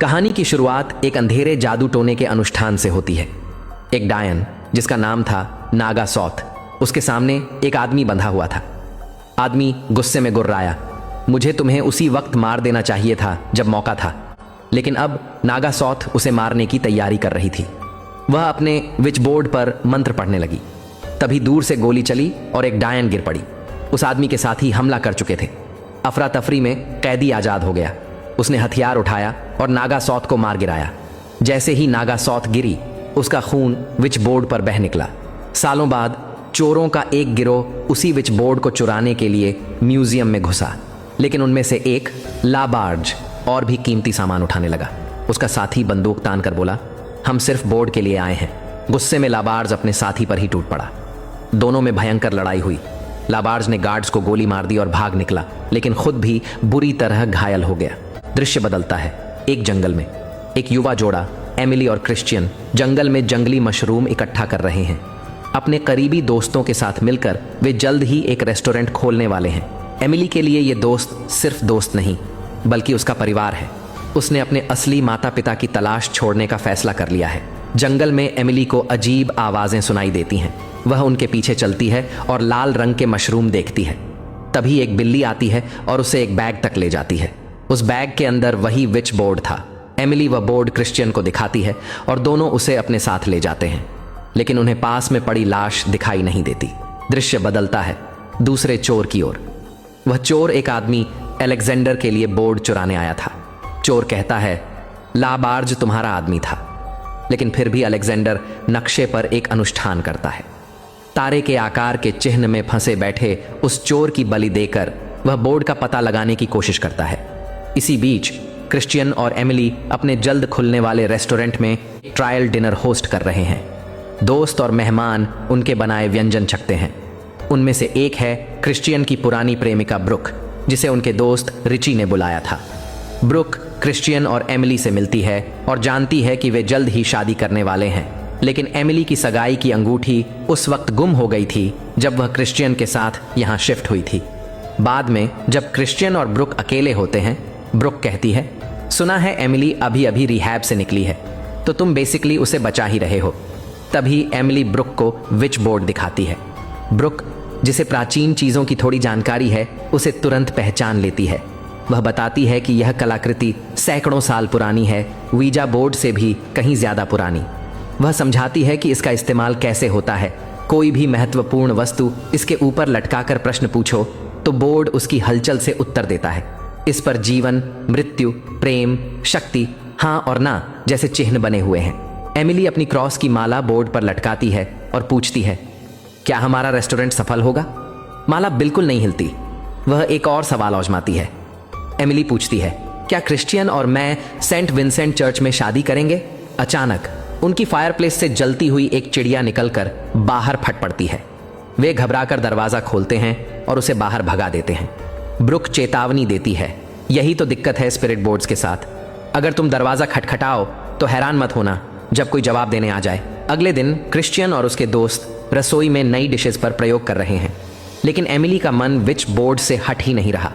कहानी की शुरुआत एक अंधेरे जादू टोने के अनुष्ठान से होती है। एक डायन जिसका नाम था नागा सौथ, उसके सामने एक आदमी बंधा हुआ था। आदमी गुस्से में गुर्राया, मुझे तुम्हें उसी वक्त मार देना चाहिए था जब मौका था। लेकिन अब नागा सौथ उसे मारने की तैयारी कर रही थी। वह अपने विच बोर्ड पर मंत्र पढ़ने लगी। तभी दूर से गोली चली और एक डायन गिर पड़ी। उस आदमी के साथी हमला कर चुके थे। अफरा तफरी में कैदी आजाद हो गया। उसने हथियार उठाया और नागा सौथ को मार गिराया। जैसे ही नागा सौथ गिरी, उसका खून विच बोर्ड पर बह निकला। सालों बाद चोरों का एक गिरोह उसी विच बोर्ड को चुराने के लिए म्यूजियम में घुसा, लेकिन उनमें से एक लाबार्ज और भी कीमती सामान उठाने लगा। उसका साथी बंदूक तान कर बोला, हम सिर्फ बोर्ड के लिए आए हैं। गुस्से में लाबार्ज अपने साथी पर ही टूट पड़ा। दोनों में भयंकर लड़ाई हुई। लाबार्ज ने गार्ड्स को गोली मार दी और भाग निकला, लेकिन खुद भी बुरी तरह घायल हो गया। दृश्य बदलता है। एक जंगल में एक युवा जोड़ा एमिली और क्रिश्चियन जंगल में जंगली मशरूम इकट्ठा कर रहे हैं। अपने करीबी दोस्तों के साथ मिलकर वे जल्द ही एक रेस्टोरेंट खोलने वाले हैं। एमिली के लिए ये दोस्त सिर्फ दोस्त नहीं, बल्कि उसका परिवार है। उसने अपने असली माता पिता की तलाश छोड़ने का फैसला कर लिया है। जंगल में एमिली को अजीब आवाजें सुनाई देती हैं। वह उनके पीछे चलती है और लाल रंग के मशरूम देखती है। तभी एक बिल्ली आती है और उसे एक बैग तक ले जाती है। उस बैग के अंदर वही विच बोर्ड था। एमिली वह बोर्ड क्रिश्चियन को दिखाती है और दोनों उसे अपने साथ ले जाते हैं, लेकिन उन्हें पास में पड़ी लाश दिखाई नहीं देती। दृश्य बदलता है दूसरे चोर की ओर। वह चोर एक आदमी अलेक्जेंडर के लिए बोर्ड चुराने आया था। चोर कहता है, लाबार्ज तुम्हारा आदमी था, लेकिन फिर भी अलेक्जेंडर नक्शे पर एक अनुष्ठान करता है। तारे के आकार के चिन्ह में फंसे बैठे उस चोर की बलि देकर वह बोर्ड का पता लगाने की कोशिश करता है। इसी बीच क्रिश्चियन और एमिली अपने जल्द खुलने वाले रेस्टोरेंट में ट्रायल डिनर होस्ट कर रहे हैं। दोस्त और मेहमान उनके बनाए व्यंजन चखते हैं। उनमें से एक है क्रिश्चियन की पुरानी प्रेमिका ब्रुक, जिसे उनके दोस्त रिची ने बुलाया था। ब्रुक क्रिश्चियन और एमिली से मिलती है और जानती है कि वे जल्द ही शादी करने वाले हैं, लेकिन एमिली की सगाई की अंगूठी उस वक्त गुम हो गई थी जब वह क्रिश्चियन के साथ यहाँ शिफ्ट हुई थी। बाद में जब क्रिश्चियन और ब्रुक अकेले होते हैं, ब्रुक कहती है, सुना है एमिली अभी अभी रिहैब से निकली है, तो तुम बेसिकली उसे बचा ही रहे हो। तभी एमिली ब्रुक को विच बोर्ड दिखाती है। ब्रुक, जिसे प्राचीन चीज़ों की थोड़ी जानकारी है, उसे तुरंत पहचान लेती है। वह बताती है कि यह कलाकृति सैकड़ों साल पुरानी है, वीजा बोर्ड से भी कहीं ज़्यादा पुरानी। वह समझाती है कि इसका इस्तेमाल कैसे होता है। कोई भी महत्वपूर्ण वस्तु इसके ऊपर लटकाकर प्रश्न पूछो तो बोर्ड उसकी हलचल से उत्तर देता है। इस पर जीवन, मृत्यु, प्रेम, शक्ति, हाँ और ना जैसे चिन्ह बने हुए हैं। एमिली अपनी क्रॉस की माला बोर्ड पर लटकाती है और पूछती है, क्या हमारा रेस्टोरेंट सफल होगा? माला बिल्कुल नहीं हिलती। वह एक और सवाल आजमाती है। एमिली पूछती है, क्या क्रिश्चियन और मैं सेंट विंसेंट चर्च में शादी करेंगे? अचानक उनकी फायरप्लेस से जलती हुई एक चिड़िया निकलकर बाहर फट पड़ती है। वे घबराकर दरवाजा खोलते हैं और उसे बाहर भगा देते हैं। ब्रुक चेतावनी देती है, यही तो दिक्कत है स्पिरिट बोर्ड्स के साथ। अगर तुम दरवाजा खटखटाओ तो हैरान मत होना जब कोई जवाब देने आ जाए। अगले दिन क्रिश्चियन और उसके दोस्त रसोई में नई डिशेस पर प्रयोग कर रहे हैं, लेकिन एमिली का मन विच बोर्ड से हट ही नहीं रहा।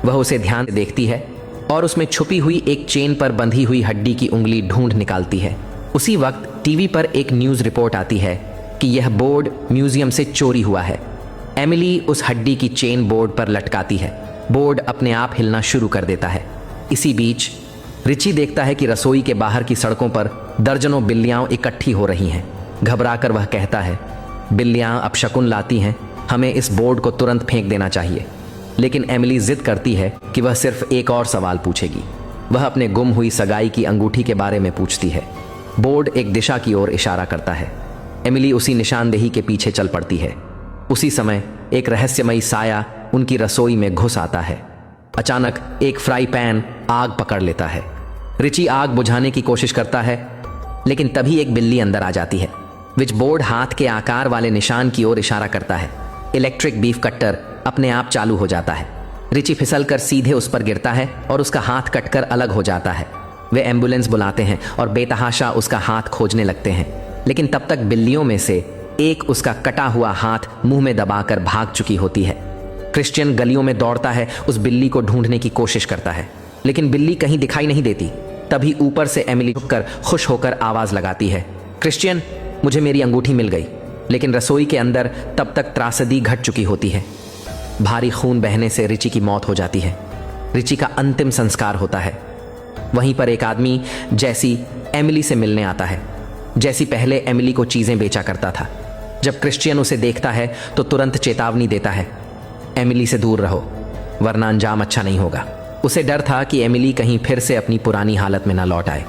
वह उसे ध्यान से देखती है और उसमें छुपी हुई एक चेन पर बंधी हुई हड्डी की उंगली ढूंढ निकालती है। उसी वक्त टीवी पर एक न्यूज़ रिपोर्ट आती है कि यह बोर्ड म्यूजियम से चोरी हुआ है। एमिली उस हड्डी की चेन बोर्ड पर लटकाती है। बोर्ड अपने आप हिलना शुरू कर देता है। इसी बीच रिची देखता है कि रसोई के बाहर की सड़कों पर दर्जनों बिल्लियाँ इकट्ठी हो रही हैं। घबराकर वह कहता है, बिल्लियाँ अपशकुन लाती हैं, हमें इस बोर्ड को तुरंत फेंक देना चाहिए। लेकिन एमिली जिद करती है कि वह सिर्फ एक और सवाल पूछेगी। वह अपने गुम हुई सगाई की अंगूठी के बारे में पूछती है। बोर्ड एक दिशा की ओर इशारा करता है। एमिली उसी निशानदेही के पीछे चल पड़ती है। उसी समय एक रहस्यमयी साया उनकी रसोई में घुस आता है। अचानक एक फ्राई पैन आग पकड़ लेता है। रिची आग बुझाने की कोशिश करता है, लेकिन तभी एक बिल्ली अंदर आ जाती है। विच बोर्ड हाथ के आकार वाले निशान की ओर इशारा करता है। इलेक्ट्रिक बीफ कट्टर अपने आप चालू हो जाता है। रिची फिसलकर सीधे उस पर गिरता है और उसका हाथ कटकर अलग हो जाता है। वे एम्बुलेंस बुलाते हैं और बेतहाशा उसका हाथ खोजने लगते हैं, लेकिन तब तक बिल्लियों में से एक उसका कटा हुआ हाथ मुंह में दबाकर भाग चुकी होती है। क्रिश्चियन गलियों में दौड़ता है, उस बिल्ली को ढूंढने की कोशिश करता है, लेकिन बिल्ली कहीं दिखाई नहीं देती। तभी ऊपर से एमिली झुककर खुश होकर आवाज लगाती है, क्रिश्चियन, मुझे मेरी अंगूठी मिल गई। लेकिन रसोई के अंदर तब तक त्रासदी घट चुकी होती है। भारी खून बहने से रिची की मौत हो जाती है। रिची का अंतिम संस्कार होता है। वहीं पर एक आदमी जैसी एमिली से मिलने आता है। जैसी पहले एमिली को चीजें बेचा करता था। जब क्रिश्चियन उसे देखता है तो तुरंत चेतावनी देता है, एमिली से दूर रहो वरना अंजाम अच्छा नहीं होगा। उसे डर था कि एमिली कहीं फिर से अपनी पुरानी हालत में ना लौट आए।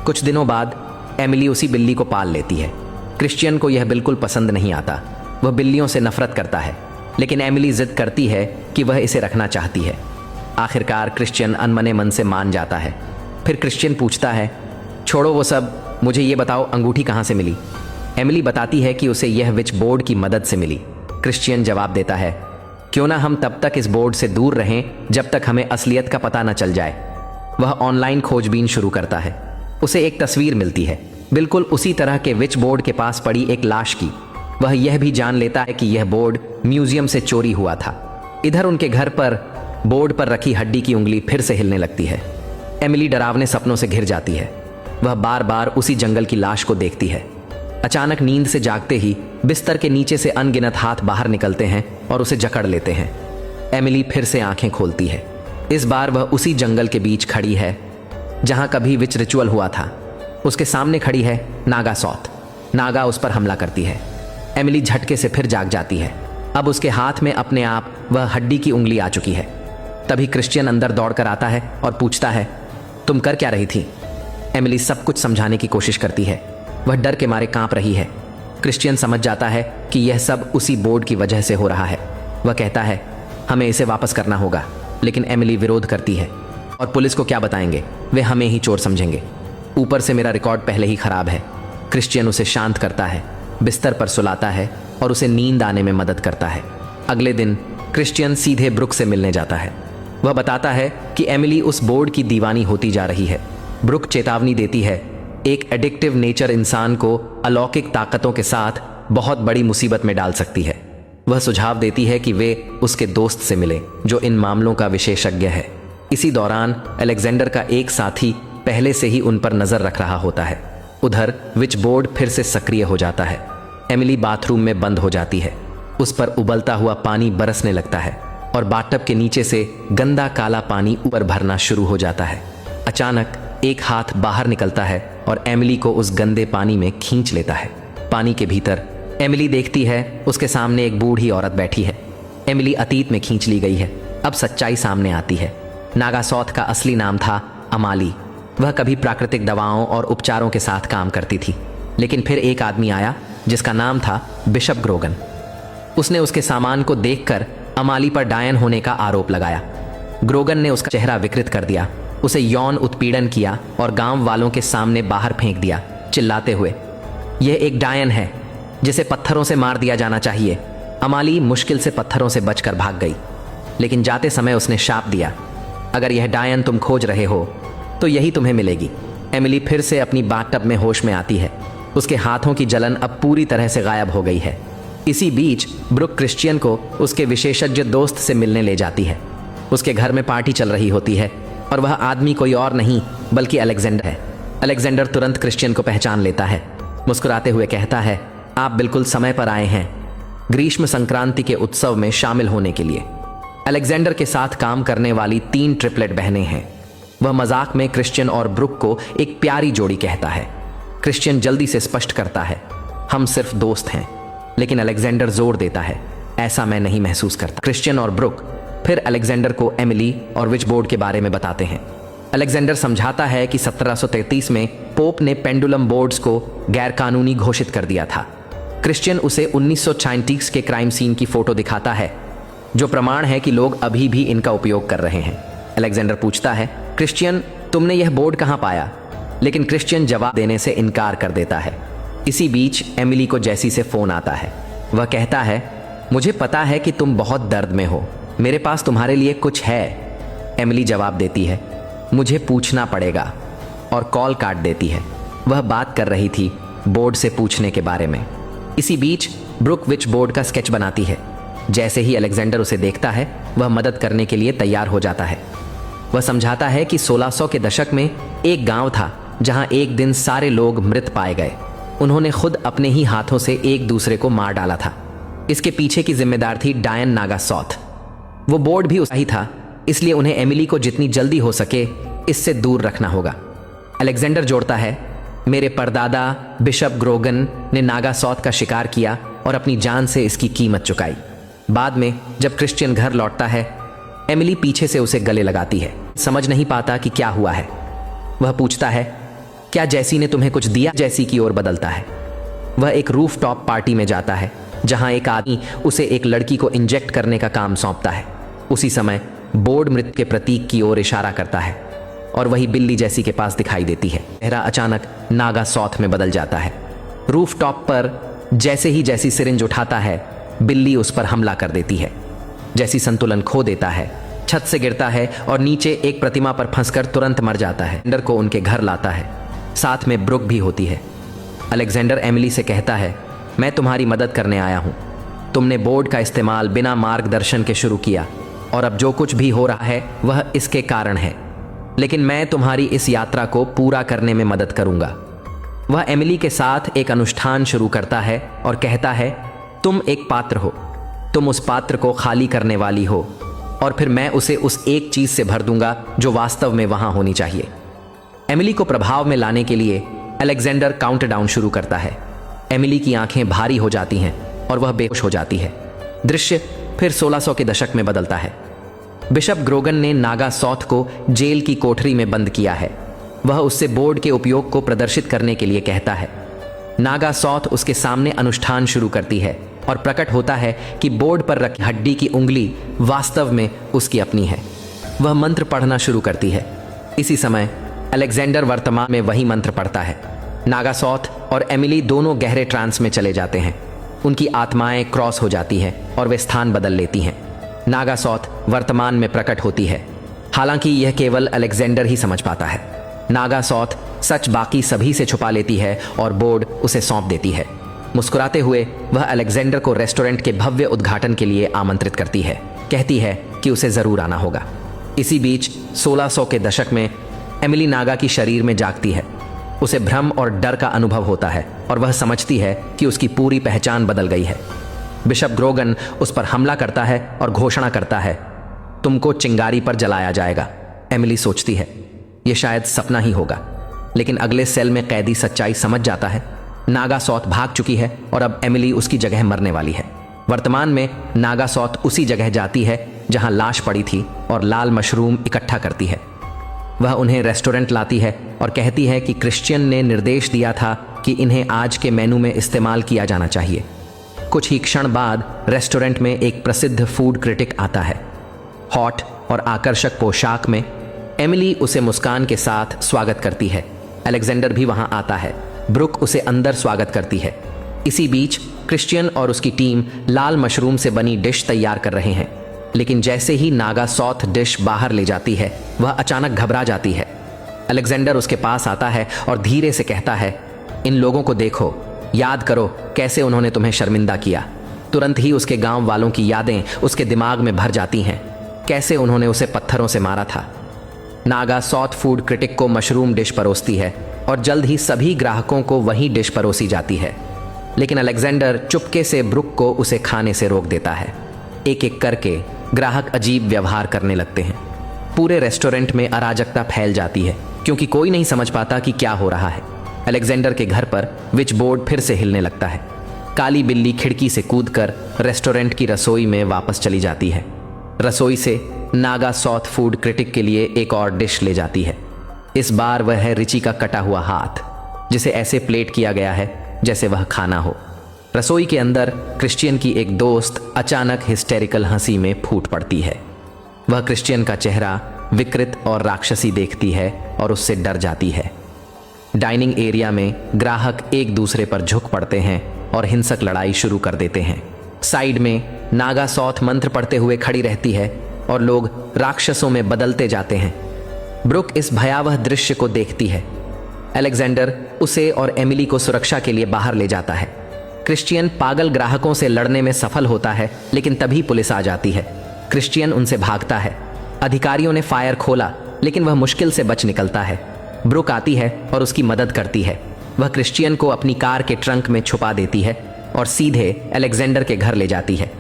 कुछ दिनों बाद एमिली उसी बिल्ली को पाल लेती है। क्रिश्चियन को यह बिल्कुल पसंद नहीं आता। वह बिल्लियों से नफरत करता है, लेकिन एमिली जिद करती है कि वह इसे रखना चाहती है। आखिरकार क्रिश्चियन अनमने मन से मान जाता है। फिर क्रिश्चियन पूछता है, छोड़ो वो सब, मुझे ये बताओ अंगूठी कहाँ से मिली। एमिली बताती है कि उसे यह विच बोर्ड की मदद से मिली। क्रिश्चियन जवाब देता है, क्यों ना हम तब तक इस बोर्ड से दूर रहें जब तक हमें असलियत का पता न चल जाए। वह ऑनलाइन खोजबीन शुरू करता है। उसे एक तस्वीर मिलती है, बिल्कुल उसी तरह के विच बोर्ड के पास पड़ी एक लाश की। वह यह भी जान लेता है कि यह बोर्ड म्यूजियम से चोरी हुआ था। इधर उनके घर पर बोर्ड पर रखी हड्डी की उंगली फिर से हिलने लगती है। एमिली डरावने सपनों से घिर जाती है। वह बार बार उसी जंगल की लाश को देखती है। अचानक नींद से जागते ही बिस्तर के नीचे से अनगिनत हाथ बाहर निकलते हैं और उसे जकड़ लेते हैं। एमिली फिर से आंखें खोलती है। इस बार वह उसी जंगल के बीच खड़ी है जहां कभी विच रिचुअल हुआ था। उसके सामने खड़ी है नागा सॉथ। नागा उस पर हमला करती है। एमिली झटके से फिर जाग जाती है। अब उसके हाथ में अपने आप वह हड्डी की उंगली आ चुकी है। तभी क्रिश्चियन अंदर दौड़कर आता है और पूछता है, तुम कर क्या रही थी। एमिली सब कुछ समझाने की कोशिश करती है। वह डर के मारे कांप रही है। क्रिश्चियन समझ जाता है कि यह सब उसी बोर्ड की वजह से हो रहा है। वह कहता है, हमें इसे वापस करना होगा। लेकिन एमिली विरोध करती है, और पुलिस को क्या बताएंगे, वे हमें ही चोर समझेंगे। ऊपर से मेरा रिकॉर्ड पहले ही खराब है। क्रिश्चियन उसे शांत करता है, बिस्तर पर सुलाता है और उसे नींद आने में मदद करता है। अगले दिन क्रिश्चियन सीधे ब्रुक से मिलने जाता है। वह बताता है कि एमिली उस बोर्ड की दीवानी होती जा रही है। ब्रुक चेतावनी देती है, एक एडिक्टिव नेचर इंसान को अलौकिक ताकतों के साथ बहुत बड़ी मुसीबत में डाल सकती है। वह सुझाव देती है कि वे उसके दोस्त से मिले जो इन मामलों का विशेषज्ञ है। इसी दौरान अलेक्जेंडर का एक साथी पहले से ही उन पर नजर रख रहा होता है। उधर विच बोर्ड फिर से सक्रिय हो जाता है। एमिली बाथरूम में बंद हो जाती है। उस पर उबलता हुआ पानी बरसने लगता है और बाथटब के नीचे से गंदा काला पानी ऊपर भरना शुरू हो जाता है। अचानक एक हाथ बाहर निकलता है और एमिली को उस गंदे पानी में खींच लेता है। पानी के भीतर एमिली देखती है उसके सामने एक बूढ़ी औरत बैठी है। एमिली अतीत में खींच ली गई है। अब सच्चाई सामने आती है। नागा सॉथ का असली नाम था अमाली। वह कभी प्राकृतिक दवाओं और उपचारों के साथ काम करती थी। लेकिन फिर एक आदमी आया जिसका नाम था बिशप ग्रोगन। उसने उसके सामान को देखकर अमाली पर डायन होने का आरोप लगाया। ग्रोगन ने उसका चेहरा विकृत कर दिया, उसे यौन उत्पीड़न किया और गांव वालों के सामने बाहर फेंक दिया, चिल्लाते हुए, यह एक डायन है जिसे पत्थरों से मार दिया जाना चाहिए। अमाली मुश्किल से पत्थरों से बचकर भाग गई, लेकिन जाते समय उसने शाप दिया, अगर यह डायन तुम खोज रहे हो तो यही तुम्हें मिलेगी। एमिली फिर से अपनी बाथटब में होश में आती है। उसके हाथों की जलन अब पूरी तरह से गायब हो गई है। इसी बीच ब्रुक क्रिश्चियन को उसके विशेषज्ञ दोस्त से मिलने ले जाती है। उसके घर में पार्टी चल रही होती है और वह आदमी कोई और नहीं बल्कि अलेक्जेंडर है। अलेक्जेंडर तुरंत क्रिश्चियन को पहचान लेता है। मुस्कुराते हुए कहता है, आप बिल्कुल समय पर आए हैं ग्रीष्म संक्रांति के उत्सव में शामिल होने के लिए। अलेक्जेंडर के साथ काम करने वाली 3 ट्रिपलेट बहनें हैं। वह मजाक में क्रिश्चियन और ब्रुक को एक प्यारी जोड़ी कहता है। क्रिश्चियन जल्दी से स्पष्ट करता है, हम सिर्फ दोस्त हैं। लेकिन अलेक्जेंडर जोर देता है, ऐसा मैं नहीं महसूस करता। क्रिश्चियन और ब्रुक फिर अलेक्जेंडर को एमिली और विच बोर्ड के बारे में बताते हैं। अलेक्जेंडर समझाता है कि 1733 में पोप ने पेंडुलम बोर्ड्स को गैरकानूनी घोषित कर दिया था। क्रिश्चियन उसे 1936 के क्राइम सीन की फोटो दिखाता है, जो प्रमाण है कि लोग अभी भी इनका उपयोग कर रहे हैं। अलेक्जेंडर पूछता है, क्रिश्चियन, तुमने यह बोर्ड कहां पाया? लेकिन क्रिश्चियन जवाब देने से इनकार कर देता है। इसी बीच एमिली को जैसी से फोन आता है। वह कहता है, मुझे पता है कि तुम बहुत दर्द में हो, मेरे पास तुम्हारे लिए कुछ है। एमिली जवाब देती है, मुझे पूछना पड़ेगा, और कॉल काट देती है। वह बात कर रही थी बोर्ड से पूछने के बारे में। इसी बीच ब्रुक विच बोर्ड का स्केच बनाती है। जैसे ही अलेक्जेंडर उसे देखता है, वह मदद करने के लिए तैयार हो जाता है। वह समझाता है कि 1600 के दशक में एक गांव था जहां एक दिन सारे लोग मृत पाए गए। उन्होंने खुद अपने ही हाथों से एक दूसरे को मार डाला था। इसके पीछे की जिम्मेदार थी डायन नागासॉथ। वो बोर्ड भी उसका ही था, इसलिए उन्हें एमिली को जितनी जल्दी हो सके इससे दूर रखना होगा। अलेक्जेंडर जोड़ता है, मेरे परदादा बिशप ग्रोगन ने नागासॉथ का शिकार किया और अपनी जान से इसकी कीमत चुकाई। बाद में जब क्रिश्चियन घर लौटता है, एमिली पीछे से उसे गले लगाती है। समझ नहीं पाता कि क्या हुआ है। वह पूछता है, क्या जैसी ने तुम्हें कुछ दिया? जैसी की ओर बदलता है। वह एक रूफ टॉप पार्टी में जाता है जहां एक आदमी उसे एक लड़की को इंजेक्ट करने का काम सौंपता है। उसी समय बोर्ड मृत्यु के प्रतीक की ओर इशारा करता है और वही बिल्ली जैसी के पास दिखाई देती है। चेहरा अचानक नागासॉथ में बदल जाता है। रूफ टॉप पर जैसे ही जैसी सिरिंज उठाता है, बिल्ली उस पर हमला कर देती है। जैसी संतुलन खो देता है, छत से गिरता है और नीचे एक प्रतिमा पर फंसकर तुरंत मर जाता है। अलेक्जेंडर को उनके घर लाता है, साथ में ब्रुक भी होती है। अलेक्जेंडर एमिली से कहता है, मैं तुम्हारी मदद करने आया हूं। तुमने बोर्ड का इस्तेमाल बिना मार्गदर्शन के शुरू किया और अब जो कुछ भी हो रहा है वह इसके कारण है, लेकिन मैं तुम्हारी इस यात्रा को पूरा करने में मदद करूंगा। वह एमिली के साथ एक अनुष्ठान शुरू करता है और कहता है, तुम एक पात्र हो, तुम उस पात्र को खाली करने वाली हो और फिर मैं उसे उस एक चीज से भर दूंगा जो वास्तव में वहां होनी चाहिए। एमिली को प्रभाव में लाने के लिए अलेक्जेंडर काउंटडाउन शुरू करता है। एमिली की आंखें भारी हो जाती हैं और वह बेहोश हो जाती है। दृश्य फिर 1600 के दशक में बदलता है। बिशप ग्रोगन ने नागासॉथ को जेल की कोठरी में बंद किया है। वह उससे बोर्ड के उपयोग को प्रदर्शित करने के लिए कहता है। नागासॉथ उसके सामने अनुष्ठान शुरू करती है और प्रकट होता है कि बोर्ड पर रखी हड्डी की उंगली वास्तव में उसकी अपनी है। वह मंत्र पढ़ना शुरू करती है। इसी समय अलेक्जेंडर वर्तमान में वही मंत्र पढ़ता है। नागासॉथ और एमिली दोनों गहरे ट्रांस में चले जाते हैं। उनकी आत्माएं क्रॉस हो जाती हैं और वे स्थान बदल लेती हैं। नागासॉथ वर्तमान में प्रकट होती है। हालांकि यह केवल अलेक्जेंडर ही समझ पाता है। नागासॉथ सच बाकी सभी से छुपा लेती है और बोर्ड उसे सौंप देती है। मुस्कुराते हुए वह अलेक्जेंडर को रेस्टोरेंट के भव्य उद्घाटन के लिए आमंत्रित करती है। कहती है कि उसे जरूर आना होगा। इसी बीच 1600 के दशक में एमिली नागा की शरीर में जागती है। उसे भ्रम और डर का अनुभव होता है और वह समझती है कि उसकी पूरी पहचान बदल गई है। बिशप ग्रोगन उस पर हमला करता है और घोषणा करता है, तुमको चिंगारी पर जलाया जाएगा। एमिली सोचती है यह शायद सपना ही होगा, लेकिन अगले सेल में कैदी सच्चाई समझ जाता है। नागासॉथ भाग चुकी है और अब एमिली उसकी जगह मरने वाली है। वर्तमान में नागासॉथ उसी जगह जाती है जहां लाश पड़ी थी और लाल मशरूम इकट्ठा करती है। वह उन्हें रेस्टोरेंट लाती है और कहती है कि क्रिश्चियन ने निर्देश दिया था कि इन्हें आज के मेनू में इस्तेमाल किया जाना चाहिए। कुछ ही क्षण बाद रेस्टोरेंट में एक प्रसिद्ध फूड क्रिटिक आता है। हॉट और आकर्षक पोशाक में एमिली उसे मुस्कान के साथ स्वागत करती है। अलेक्जेंडर भी वहां आता है। ब्रुक उसे अंदर स्वागत करती है। इसी बीच क्रिश्चियन और उसकी टीम लाल मशरूम से बनी डिश तैयार कर रहे हैं, लेकिन जैसे ही नागासॉथ डिश बाहर ले जाती है वह अचानक घबरा जाती है। अलेक्जेंडर उसके पास आता है और धीरे से कहता है, इन लोगों को देखो, याद करो कैसे उन्होंने तुम्हें शर्मिंदा किया। तुरंत ही उसके गांव वालों की यादें उसके दिमाग में भर जाती हैं, कैसे उन्होंने उसे पत्थरों से मारा था। नागासॉथ फूड क्रिटिक को मशरूम डिश परोसती है और जल्द ही सभी ग्राहकों को वही डिश परोसी जाती है, लेकिन अलेक्जेंडर चुपके से ब्रुक को उसे खाने से रोक देता है। एक एक करके ग्राहक अजीब व्यवहार करने लगते हैं। पूरे रेस्टोरेंट में अराजकता फैल जाती है क्योंकि कोई नहीं समझ पाता कि क्या हो रहा है। अलेक्जेंडर के घर पर विच बोर्ड फिर से हिलने लगता है। काली बिल्ली खिड़की से कूदकर रेस्टोरेंट की रसोई में वापस चली जाती है। रसोई से नागासॉथ फूड क्रिटिक के लिए एक और डिश ले जाती है। इस बार वह है रिची का कटा हुआ हाथ, जिसे ऐसे प्लेट किया गया है जैसे वह खाना हो। रसोई के अंदर क्रिश्चियन की एक दोस्त अचानक हिस्टेरिकल हंसी में फूट पड़ती है। वह क्रिश्चियन का चेहरा विकृत और राक्षसी देखती है और उससे डर जाती है। डाइनिंग एरिया में ग्राहक एक दूसरे पर झुक पड़ते हैं और हिंसक लड़ाई शुरू कर देते हैं। साइड में नागासॉथ मंत्र पढ़ते हुए खड़ी रहती है और लोग राक्षसों में बदलते जाते हैं। ब्रुक इस भयावह दृश्य को देखती है। अलेक्जेंडर उसे और एमिली को सुरक्षा के लिए बाहर ले जाता है। क्रिश्चियन पागल ग्राहकों से लड़ने में सफल होता है, लेकिन तभी पुलिस आ जाती है। क्रिश्चियन उनसे भागता है। अधिकारियों ने फायर खोला, लेकिन वह मुश्किल से बच निकलता है। ब्रुक आती है और उसकी मदद करती है। वह क्रिश्चियन को अपनी कार के ट्रंक में छुपा देती है और सीधे अलेक्जेंडर के घर ले जाती है।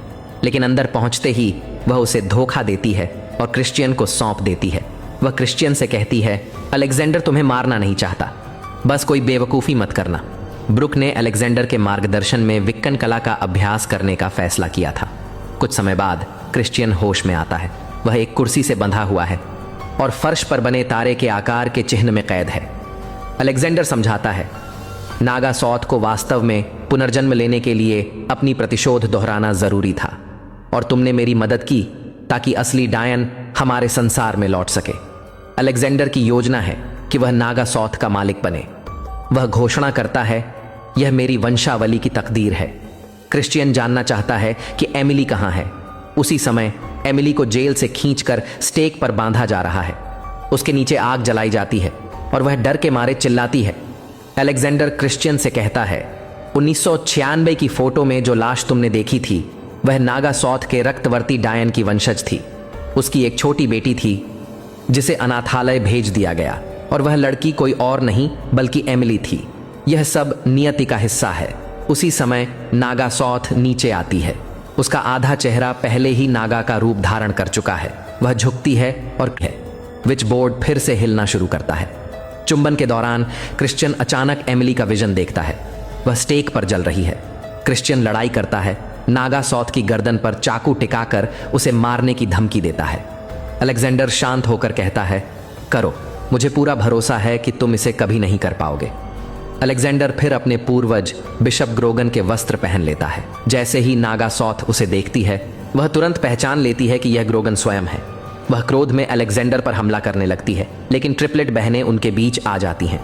लेकिन अंदर पहुंचते ही वह उसे धोखा देती है और क्रिश्चियन को सौंप देती है। वह क्रिश्चियन से कहती है, अलेक्जेंडर तुम्हें मारना नहीं चाहता, बस कोई बेवकूफ़ी मत करना। ब्रुक ने अलेक्जेंडर के मार्गदर्शन में विक्कन कला का अभ्यास करने का फैसला किया था। कुछ समय बाद क्रिश्चियन होश में आता है। वह एक कुर्सी से बंधा हुआ है और फर्श पर बने तारे के आकार के चिन्ह में कैद है। अलेक्जेंडर समझाता है, नागा सौत को वास्तव में पुनर्जन्म लेने के लिए अपनी प्रतिशोध दोहराना जरूरी था और तुमने मेरी मदद की ताकि असली डायन हमारे संसार में लौट सके। अलेक्जेंडर की योजना है कि वह नागा सौत का मालिक बने। वह घोषणा करता है, यह मेरी वंशावली की तकदीर है। क्रिश्चियन जानना चाहता है कि एमिली कहाँ है। उसी समय एमिली को जेल से खींचकर स्टेक पर बांधा जा रहा है। उसके नीचे आग जलाई जाती है और वह डर के मारे चिल्लाती है। अलेक्जेंडर क्रिश्चियन से कहता है, 1996 की फोटो में जो लाश तुमने देखी थी वह नागा सौत के रक्तवर्ती डायन की वंशज थी। उसकी एक छोटी बेटी थी जिसे अनाथालय भेज दिया गया और वह लड़की कोई और नहीं बल्कि एमिली थी। यह सब नियति का हिस्सा है। उसी समय नागा सौत नीचे आती है। उसका आधा चेहरा पहले ही नागा का रूप धारण कर चुका है। वह झुकती है और विच बोर्ड फिर से हिलना शुरू करता है। चुंबन के दौरान क्रिश्चियन अचानक एमिली का विजन देखता है। वह स्टेक पर जल रही है। क्रिश्चियन लड़ाई करता है, नागा सौत की गर्दन पर चाकू टिकाकर उसे मारने की धमकी देता है। अलेक्जेंडर शांत होकर कहता है, करो, मुझे पूरा भरोसा है कि तुम इसे कभी नहीं कर पाओगे। अलेक्जेंडर फिर अपने पूर्वज बिशप ग्रोगन के वस्त्र पहन लेता है। जैसे ही नागा सौत उसे देखती है वह तुरंत पहचान लेती है कि यह ग्रोगन स्वयं है। वह क्रोध में अलेक्जेंडर पर हमला करने लगती है, लेकिन ट्रिपलेट बहनें उनके बीच आ जाती हैं।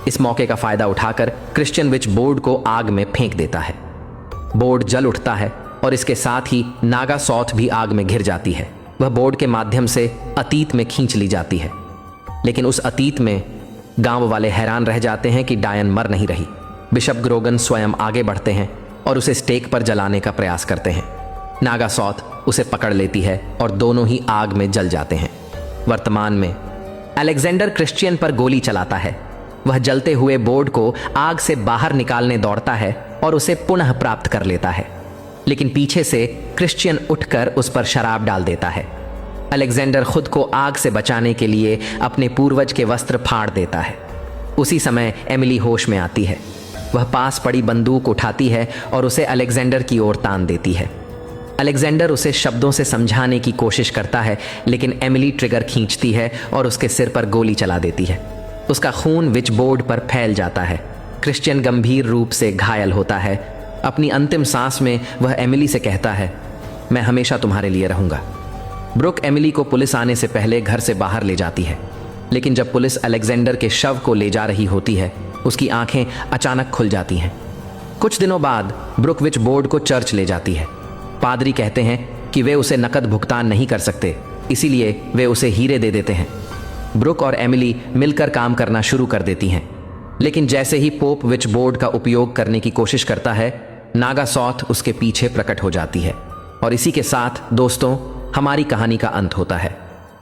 इस मौके का फायदा उठाकर क्रिश्चियन विच बोर्ड को आग में फेंक देता है। बोर्ड जल उठता है और इसके साथ ही नागा सौत भी आग में घिर जाती है। वह बोर्ड के माध्यम से अतीत में खींच ली जाती है, लेकिन उस अतीत में गांव वाले हैरान रह जाते हैं कि डायन मर नहीं रही। बिशप ग्रोगन स्वयं आगे बढ़ते हैं और उसे स्टेक पर जलाने का प्रयास करते हैं। नागा सौत उसे पकड़ लेती है और दोनों ही आग में जल जाते हैं। वर्तमान में अलेक्जेंडर क्रिश्चियन पर गोली चलाता है। वह जलते हुए बोर्ड को आग से बाहर निकालने दौड़ता है और उसे पुनः प्राप्त कर लेता है, लेकिन पीछे से क्रिश्चियन उठकर उस पर शराब डाल देता है। अलेक्जेंडर खुद को आग से बचाने के लिए अपने पूर्वज के वस्त्र फाड़ देता है। उसी समय एमिली होश में आती है। वह पास पड़ी बंदूक उठाती है और उसे अलेक्जेंडर की ओर तान देती है। अलेक्जेंडर उसे शब्दों से समझाने की कोशिश करता है, लेकिन एमिली ट्रिगर खींचती है और उसके सिर पर गोली चला देती है। उसका खून विच बोर्ड पर फैल जाता है। क्रिश्चियन गंभीर रूप से घायल होता है। अपनी अंतिम सांस में वह एमिली से कहता है, मैं हमेशा तुम्हारे लिए रहूंगा। ब्रुक एमिली को पुलिस आने से पहले घर से बाहर ले जाती है, लेकिन जब पुलिस अलेक्जेंडर के शव को ले जा रही होती है उसकी आंखें अचानक खुल जाती हैं। कुछ दिनों बाद ब्रुक विच बोर्ड को चर्च ले जाती है। पादरी कहते हैं कि वे उसे नकद भुगतान नहीं कर सकते, इसीलिए वे उसे हीरे दे देते हैं। ब्रुक और एमिली मिलकर काम करना शुरू कर देती हैं, लेकिन जैसे ही पोप विच बोर्ड का उपयोग करने की कोशिश करता है, नागा सौत उसके पीछे प्रकट हो जाती है। और इसी के साथ दोस्तों, हमारी कहानी का अंत होता है।